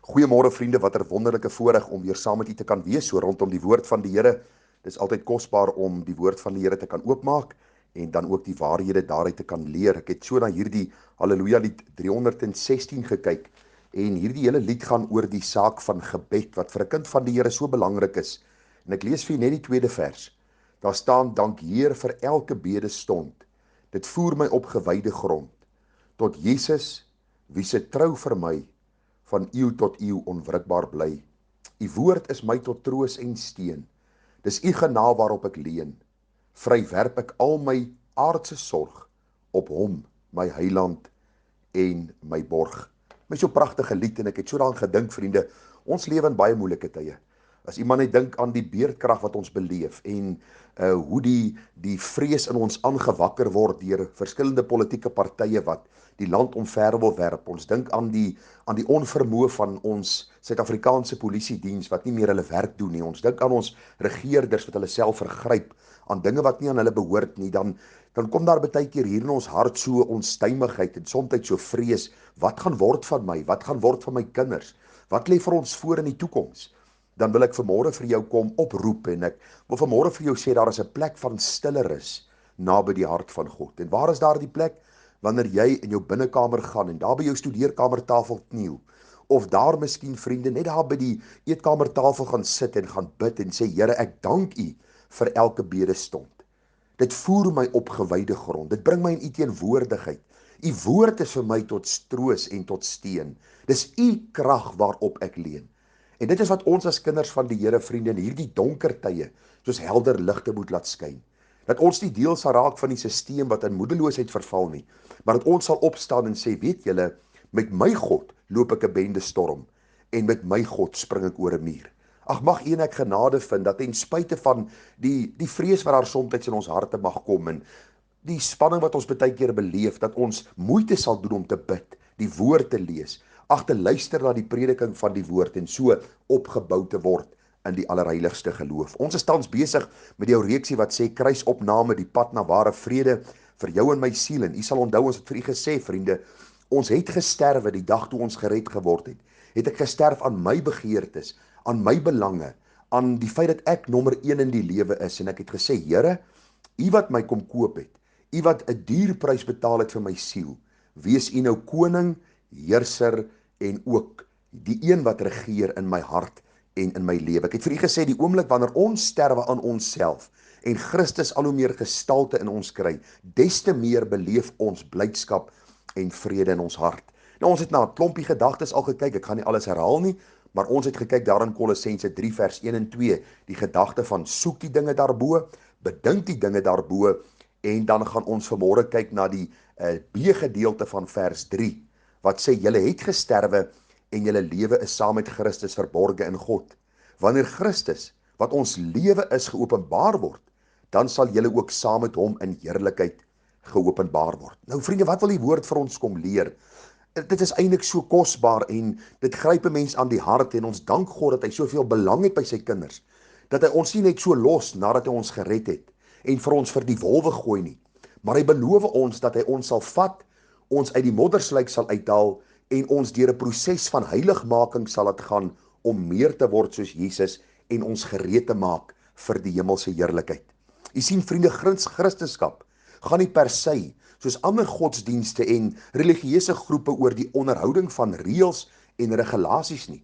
Goeiemôre vriende, wat 'n wonderlike voorreg om weer saam met u te kan wees so rondom die woord van die Here. Dis altyd kosbaar om die woord van die Here te kan oopmaak en dan ook die waarhede daaruit te kan leer. Ek het so na hierdie Halleluja lied 316 gekyk en hierdie hele lied gaan oor die saak van gebed wat vir 'n kind van die Here so belangrik is. En ek lees vir u net die tweede vers. Daar staan: dank Heer vir elke bede stond. Dit voer my op gewyde grond tot Jesus, wie se trou vir my van eeu tot eeu onwrikbaar bly. U woord is my tot troos en steun. Dis u genade waarop ek leun. Vry werp ek al my aardse sorg op hom, my heiland en my borg. My so pragtige lied en ek het so daaraan gedink, vriende. Ons lewe in baie moeilike tye. As iemand net dink aan die beerdkrag wat ons beleef en hoe die vrees in ons aangewakker word deur verskillende politieke partye wat die land omver wil werp. Ons dink aan die onvermoë van ons Suid-Afrikaanse polisiediens wat nie meer hulle werk doen nie. Ons dink aan ons regerders wat hulle self vergryp aan dinge wat nie aan hulle behoort nie. Dan kom daar baie keer hier in ons hart so onstuimigheid en soms so vrees. Wat gaan word van my? Wat gaan word van my kinders? Wat lê vir ons voor in die toekoms? Dan wil ek vanmôre vir jou kom oproep en ek wil vanmôre vir jou sê daar is 'n plek van stille rus naby die hart van God. En waar is daardie plek? Wanneer jy in jou binnekamer gaan en daar by jou studeerkamertafel kniel, of daar miskien vriende net daar by die eetkamertafel gaan sit en gaan bid en sê, Here, ek dank u vir elke bedestond. Dit voer my op gewyde grond. Dit bring my in u teenwoordigheid. U woord is vir my tot troos en tot steun. Dis u krag waarop ek leun. En dit is wat ons as kinders van die Here, vriende, in hierdie donker tye soos helder ligte moet laat skyn. Dat ons nie deel sal raak van die stelsel wat in moedeloosheid verval nie, maar dat ons sal opstaan en sê, weet julle, met my God loop ek 'n bende storm en met my God spring ek oor 'n muur. Ag, mag u en ek genade vind dat ten spyte van die vrees wat daar soms in ons harte mag kom en die spanning wat ons baie keer beleef, dat ons moeite sal doen om te bid, die woord te lees, te luister na die prediking van die woord en so opgebou te word in die allerheiligste geloof. Ons is tans besig met die reeksie wat sê kruisopname, die pad na ware vrede vir jou en my siel. En u sal onthou, ons het vir u gesê, vriende, ons het gesterwe die dag toe ons gered geword het. Het ek gesterf aan my begeertes, aan my belange, aan die feit dat ek nommer 1 in die lewe is. En ek het gesê, Here, u wat my kom koop het, u wat 'n duur prys betaal het vir my siel, wees u nou koning, heerser en ook die een wat regeer in my hart en in my lewe. Ek het vir u gesê, die oomblik wanneer ons sterwe aan onsself en Christus al hoe meer gestalte in ons kry, des te meer beleef ons blydskap en vrede in ons hart. Nou, ons het na 'n klompie gedagtes al gekyk, ek gaan nie alles herhaal nie, maar ons het gekyk daar in Kolossense 3 vers 1 en 2, die gedagte van soek die dinge daarbo, bedink die dinge daarbo, en dan gaan ons vanmôre kyk na die B-gedeelte van vers 3, wat sê, julle het gesterwe en julle lewe is saam met Christus verborge in God. Wanneer Christus, wat ons lewe is, geopenbaar word, dan sal julle ook saam met hom in heerlikheid geopenbaar word. Nou vriende, wat wil die woord vir ons kom leer? Dit is eintlik so kosbaar en dit gryp 'n mens aan die hart en ons dank God dat hy soveel belang het by sy kinders, dat hy ons nie net so los nadat hy ons gered het en vir ons vir die wolwe gooi nie, maar hy beloof ons dat hy ons sal vat, ons uit die moddersluik sal uithaal en ons deur 'n proses van heiligmaking sal laat gaan om meer te word soos Jesus en ons gereed te maak vir die hemelse heerlikheid. U sien vriende, Christendom gaan nie per se soos ander godsdienste en religieuse groepe oor die onderhouding van reëls en regulasies nie.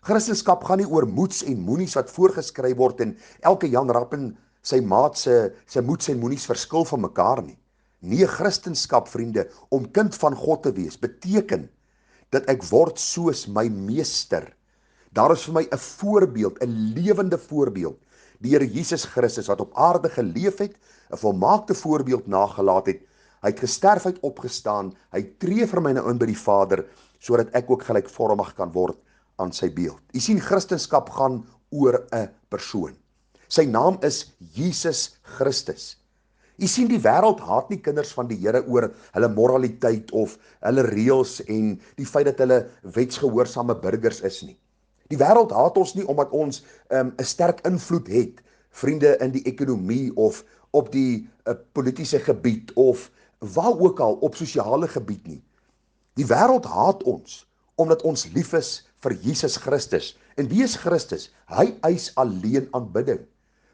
Christendom gaan nie oor moets en moenies wat voorgeskryf word en elke Jan Rappen sy maat se moets en moenies verskil van mekaar nie. Nee, Christendom, vriende, om kind van God te wees, beteken dat ek word soos my meester. Daar is vir my 'n voorbeeld, 'n lewende voorbeeld, die Here Jesus Christus wat op aarde geleef het, 'n volmaakte voorbeeld nagelaat het. Hy het gesterf, hy het opgestaan, hy tree vir my nou in by die Vader, sodat ek ook gelykvormig kan word aan sy beeld. U sien, Christendom gaan oor 'n persoon. Sy naam is Jesus Christus. U sien, die wêreld haat nie kinders van die Here oor hulle moraliteit of hulle reëls en die feit dat hulle wetsgehoorsame burgers is nie. Die wêreld haat ons nie omdat ons 'n sterk invloed het, vriende, in die ekonomie of op die politiese gebied of waar ook al op sosiale gebied nie. Die wêreld haat ons omdat ons lief is vir Jesus Christus. En wie is Christus? Hy eis alleen aanbidding.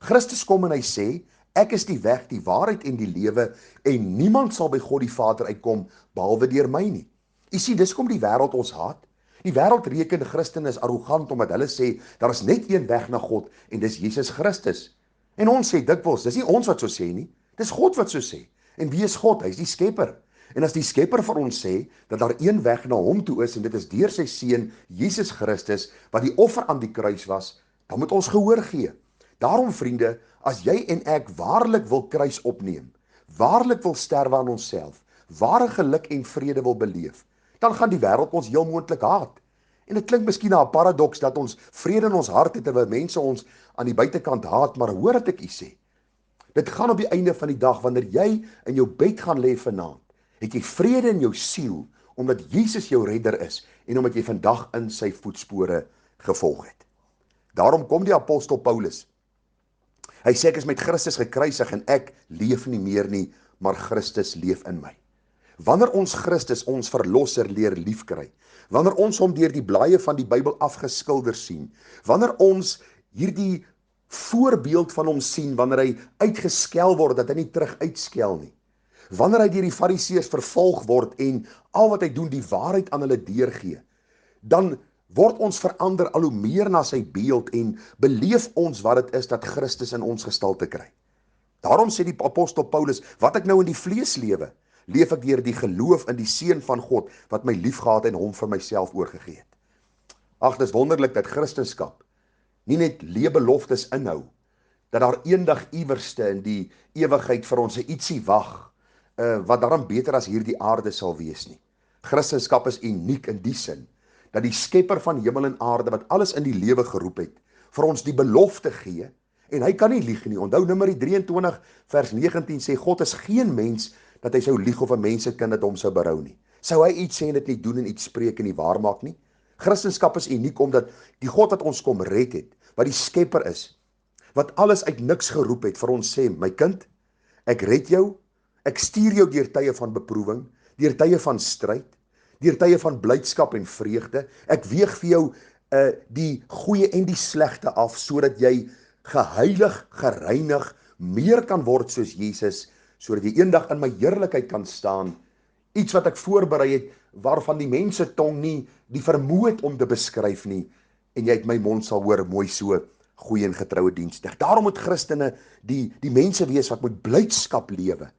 Christus kom en hy sê, ek is die weg, die waarheid en die lewe, en niemand sal by God die Vader uitkom, behalwe deur my nie. U sien, dis kom die wêreld ons haat. Die wêreld reken Christene is arrogant, omdat hulle sê, daar is net een weg na God, en dis Jesus Christus. En ons sê dikwels, dis nie ons wat so sê nie, dis God wat so sê. En wie is God? Hy is die skepper. En as die skepper vir ons sê, dat daar een weg na hom toe is, en dit is deur sy seun, Jesus Christus, wat die offer aan die kruis was, dan moet ons gehoor gee. Daarom vriende, as jy en ek waarlik wil kruis opneem, waarlik wil sterwe aan onsself, ware geluk en vrede wil beleef, dan gaan die wêreld ons heel moontlik haat. En dit klink miskien na 'n paradoks dat ons vrede in ons hart het terwyl mense ons aan die buitekant haat, maar hoor wat ek u sê. Dit gaan op die einde van die dag, wanneer jy in jou bed gaan lê vanaand, het jy vrede in jou siel, omdat Jesus jou redder is, en omdat jy vandag in sy voetspore gevolg het. Daarom kom die apostel Paulus. Hy sê, ek is met Christus gekruisig, en ek leef nie meer nie, maar Christus leef in my. Wanneer ons Christus, ons verlosser, leer liefkry, wanneer ons hom deur die blaaie van die Bybel afgeskilder sien, wanneer ons hierdie voorbeeld van hom sien, wanneer hy uitgeskel word, dat hy nie terug uitskel nie, wanneer hy deur die Fariseërs vervolg word, en al wat hy doen, die waarheid aan hulle deurgee, dan word ons verander al hoe meer na sy beeld, en beleef ons wat dit is dat Christus in ons gestalte kry. Daarom sê die apostel Paulus, wat ek nou in die vlees lewe, leef ek deur die geloof in die Seun van God, wat my liefgehad en hom vir myself oorgegee het. Ag, dis wonderlik dat Christendom nie net leebeloftes inhou, dat daar eendag iewerste in die ewigheid vir ons 'n ietsie wag, wat daarom beter as hierdie aarde sal wees nie. Christendom is uniek in die sin, dat die skepper van hemel en aarde, wat alles in die lewe geroep het, vir ons die belofte gee, en hy kan nie lieg nie. Onthou Numeri 23 vers 19 sê, God is geen mens, dat hy sou lieg of 'n mensekind dat hom sou berou nie. Sou hy iets sê en dit nie doen en iets spreek en nie waar maak nie? Christendom is uniek, omdat die God wat ons kom red het, wat die skepper is, wat alles uit niks geroep het, vir ons sê, my kind, ek red jou, ek stuur jou deur tye van beproewing, deur tye van stryd, deur tye van blydskap en vreugde, ek weeg vir jou die goeie en die slegte af, sodat jy geheilig, gereinig, meer kan word soos Jesus, sodat jy eendag in my heerlikheid kan staan, iets wat ek voorberei het, waarvan die mense tong nie die vermoë het om te beskryf nie, en jy uit my mond sal hoor, mooi so, goeie en getroue dienstig. Daarom moet Christene die mense wees wat met blydskap lewe,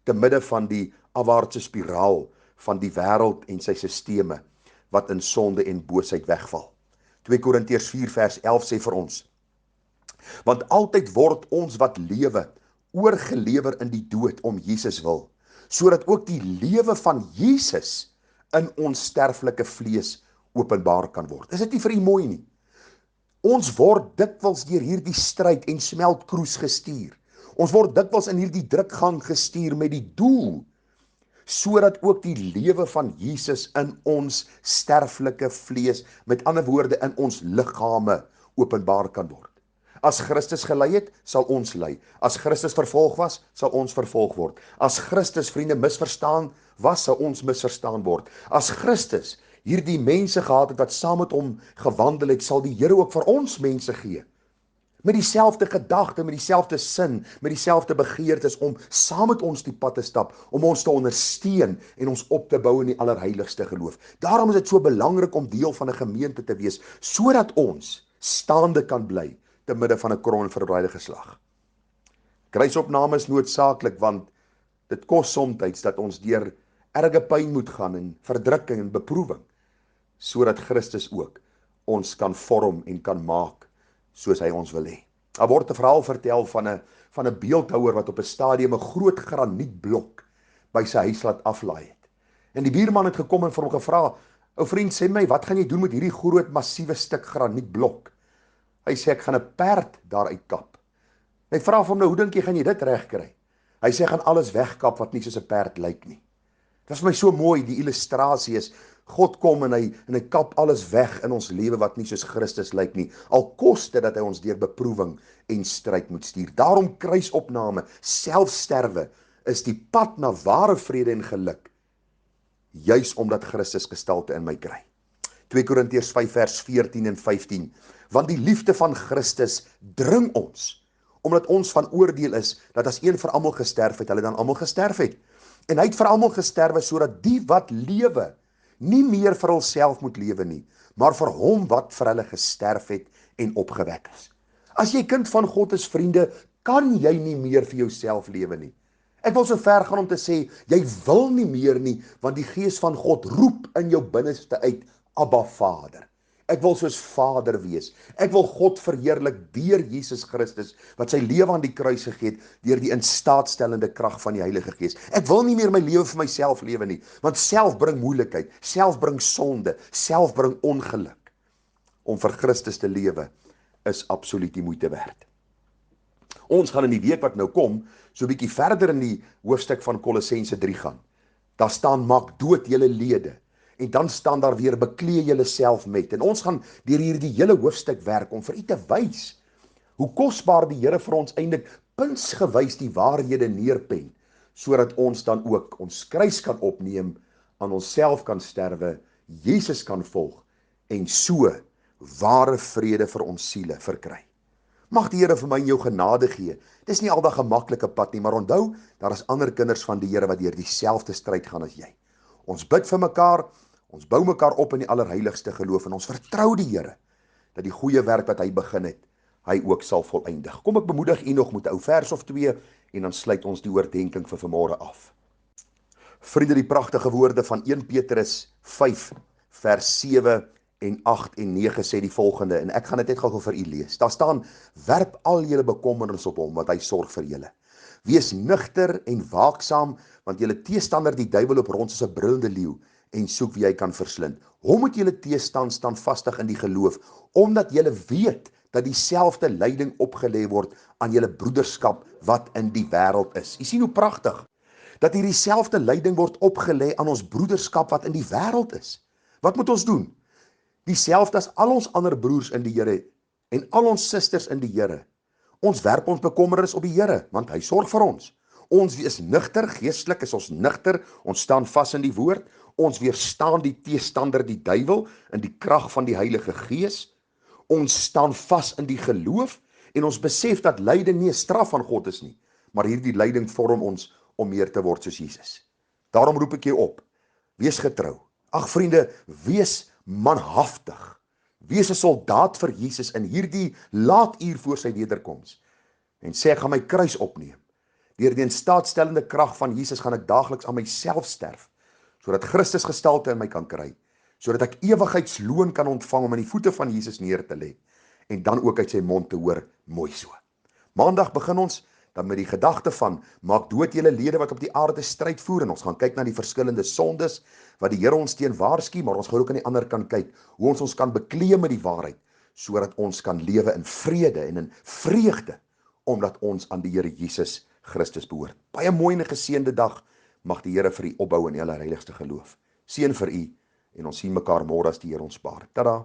te midde van die afwaartse spiraal van die wêreld en sy sisteme, wat in sonde en boosheid wegval. 2 Korintiërs 4 vers 11 sê vir ons, want altyd word ons wat lewe, oorgelewer in die dood om Jesus wil, sodat ook die lewe van Jesus in ons sterflike vlees openbaar kan word. Is dit nie vir u mooi nie? Ons word dikwels deur hierdie stryd en smeltkroes gestuur. Ons word dikwels in hierdie drukgang gestuur met die doel, sodat ook die lewe van Jesus in ons sterflike vlees, met ander woorde in ons liggame, openbaar kan word. As Christus gelei het, sal ons lei. As Christus vervolg was, sal ons vervolg word. As Christus, vriende, misverstaan was, sal ons misverstaan word. As Christus hierdie mense gehad het wat saam met hom gewandel het, sal die Here ook vir ons mense gee. Met dieselfde gedagte, met dieselfde sin, met dieselfde begeertes om saam met ons die pad te stap, om ons te ondersteun en ons op te bou in die allerheiligste geloof. Daarom is dit so belangrik om deel van 'n gemeente te wees, sodat ons staande kan bly te midde van 'n krom en verdraaide geslag. Kruisopname is noodsaaklik, want dit kos soms dat ons deur erge pyn moet gaan en verdrukking en beproewing, sodat Christus ook ons kan vorm en kan maak soos hy ons wil hê. Daar word 'n verhaal vertel van 'n beeldhouer wat op 'n stadium 'n groot granietblok by sy huis laat aflaai het. En die buurman het gekom en vir hom gevra, "Ou vriend, sê my, wat gaan jy doen met hierdie groot massiewe stuk granietblok?" Hy sê, "Ek gaan 'n perd daaruit kap." Hy vra vir hom, "Nou, hoe dink jy gaan jy dit regkry?" Hy sê, "Ek gaan alles wegkap wat nie soos 'n perd lyk nie." Dit is vir my so mooi, die illustrasie is, God kom en hy kap alles weg in ons lewe wat nie soos Christus lyk nie, al koste dat hy ons deur beproewing en stryd moet stuur. Daarom kruisopname, selfsterwe, is die pad na ware vrede en geluk, juis omdat Christus gestalte in my kry. 2 Korintiërs 5 vers 14 en 15. Want die liefde van Christus dring ons, omdat ons van oordeel is, dat as een vir almal gesterf het, hulle dan almal gesterf het. En hy het vir almal gesterwe, sodat die wat lewe, nie meer vir hulself moet lewe nie, maar vir hom wat vir hulle gesterf het en opgewek is. As jy kind van God is, vriende, kan jy nie meer vir jouself lewe nie. Ek wil so ver gaan om te sê, jy wil nie meer nie, want die Gees van God roep in jou binneste uit, Abba Vader. Ek wil soos Vader wees. Ek wil God verheerlik deur Jesus Christus, wat sy lewe aan die kruis gegee het, deur die instaatstellende krag van die Heilige Gees. Ek wil nie meer my lewe vir myself lewe nie, want self bring moeilikheid, self bring sonde, self bring ongeluk. Om vir Christus te lewe, is absoluut die moeite werd. Ons gaan in die week wat nou kom, so 'n bietjie verder in die hoofstuk van Kolossense 3 gaan. Daar staan, maak dood julle lede. En dan staan daar weer, beklee julle self met. En ons gaan deur hierdie hele hoofstuk werk om vir u te wys hoe kosbaar die Here vir ons eintlik punsgewys die waarhede neerpen, sodat ons dan ook ons kruis kan opneem, aan onsself kan sterwe, Jesus kan volg en so ware vrede vir ons siele verkry. Mag die Here vir my en jou genade gee. Dit is nie aldag 'n maklike pad nie, maar onthou, daar is ander kinders van die Here wat deur dieselfde stryd gaan as jy. Ons bid vir mekaar, ons bou mekaar op in die allerheiligste geloof en ons vertrou die Here dat die goeie werk wat hy begin het, hy ook sal volëindig. Kom ek bemoedig u nog met 'n ou vers of twee en dan sluit ons die oordeenking vir vanmôre af. Vriende, die pragtige woorde van 1 Petrus 5 vers 7 en 8 en 9 sê die volgende, en ek gaan dit net gou vir u lees. Daar staan, werp al julle bekommernis op hom, want hy sorg vir julle. Wees nugter en waaksaam, want julle teestander die duiwel op rond soos 'n brullende leeu en soek wie hy kan verslind. Hom moet julle teestaan standvastig in die geloof, omdat julle weet dat dieselfde lyding opgelê word aan julle broederskap wat in die wêreld is. U sien hoe pragtig dat hier dieselfde lyding word opgelê aan ons broederskap wat in die wêreld is. Wat moet ons doen? Dieselfde as al ons ander broers in die Here en al ons susters in die Here. Ons werp ons bekommernis op die Here, want hy sorg vir ons. Ons is nugter, geestelik is ons nugter, ons staan vas in die woord, ons weerstaan die teestander, die duiwel, in die krag van die Heilige Gees. Ons staan vas in die geloof, en ons besef dat lyding nie 'n straf van God is nie, maar hierdie lyding vorm ons om meer te word soos Jesus. Daarom roep ek jou op, wees getrou. Ag vriende, wees manhaftig. Wees 'n soldaat vir Jesus in hierdie laatuur voor sy wederkoms. En sê, ek gaan my kruis opneem. Deur die instaatstellende krag van Jesus gaan ek daagliks aan myself sterf, sodat Christus gestalte in my kan kry, sodat ek ewigheidsloon kan ontvang om aan die voete van Jesus neer te lê, en dan ook uit sy mond te hoor, mooi so. Maandag begin ons dan met die gedagte van, maak dood julle lede wat op die aarde stryd voer, en ons gaan kyk na die verskillende sondes, wat die Here ons teen waarsku, maar ons gaan ook aan die ander kant kyk, hoe ons kan bekleë met die waarheid, sodat ons kan lewe in vrede en in vreugde, omdat ons aan die Here Jesus Christus behoort. Baie mooi en geseënde dag, mag die Here vir u opbou in die allerheiligste geloof. Seën vir u, en ons sien mekaar môre as die Here ons baar. Tada!